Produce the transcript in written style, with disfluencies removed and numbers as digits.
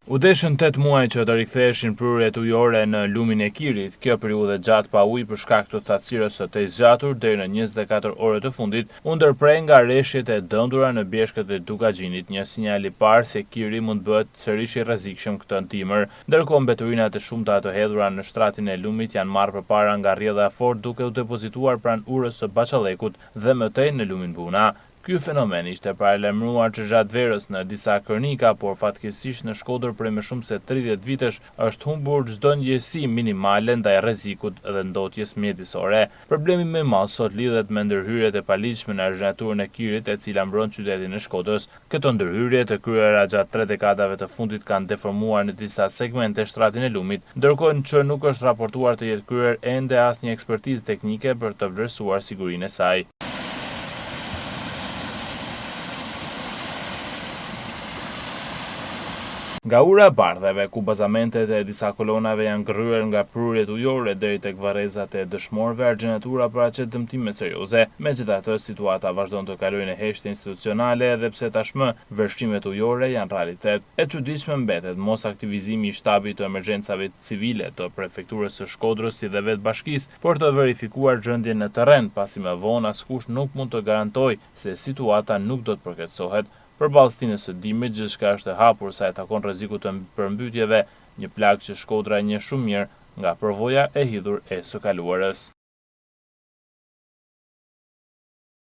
U deshën 8 muaj që të riktheheshin prurjet ujore në lumin e Kirit. Kjo periudhë gjatë pa ujë për shkak të thatësirës së të zgjatur deri në 24 orë të fundit u ndërprej nga rreshjet e dëmtura në bjeshkët e Dukagjinit, një sinjal i parë se Kiri mund bëhet sërish i rrezikshëm këtë dimër. Ndërkohë mbeturinat e shumta të hedhura në shtratin e lumit janë marrë përpara nga rrjedha e fortë duke u depozituar pranë urës së Baçallekut dhe më tej në lumin Buna. Ky fenomen ishte paralajmëruar që gjatë verës në disa kronika, por fatkeqësisht në Shkodër prej më shumë se 30 vitesh është humbur çdo ndjesi minimale ndaj rrezikut dhe ndotjes mjedisore. Problemi më i madh sot lidhet me ndërhyrjet e paligjshme në argjenaturën e Kirit, e cila mbron qytetin e Shkodrës. Këto ndërhyrje të kryera gjatë 3 dekadave të fundit kanë deformuar në disa segmente shtratin e lumit, ndërkohë që nuk është raportuar të jetë kryer ende asnjë ekspertizë teknike për të vlerësuar sigurinë e saj. Nga ura e bardheve, ku bazamentet e disa kolonave janë gryer nga prurjet ujore deri tek varrezat e dëshmorëve, argjenatura paraqet dëmtime serioze. Megjithatë, situata vazhdon të kalojë në heshtje institucionale edhe pse tashmë vështrimet ujore janë realitet. E çuditshme mbetet mos aktivizimi i shtabit të emergjencave civile të prefekturës së Shkodrës si dhe vetë bashkisë për të verifikuar gjendjen në terren, pasi më vonë askush nuk mund të garantojë se situata nuk do të përkeçësohet. Përballë stinës së dimrit, gjithçka është e hapur sa e takon rrezikut të përmbytjeve, një plagë që Shkodra e njeh shumë mirë nga përvoja e hidhur e së kaluarës.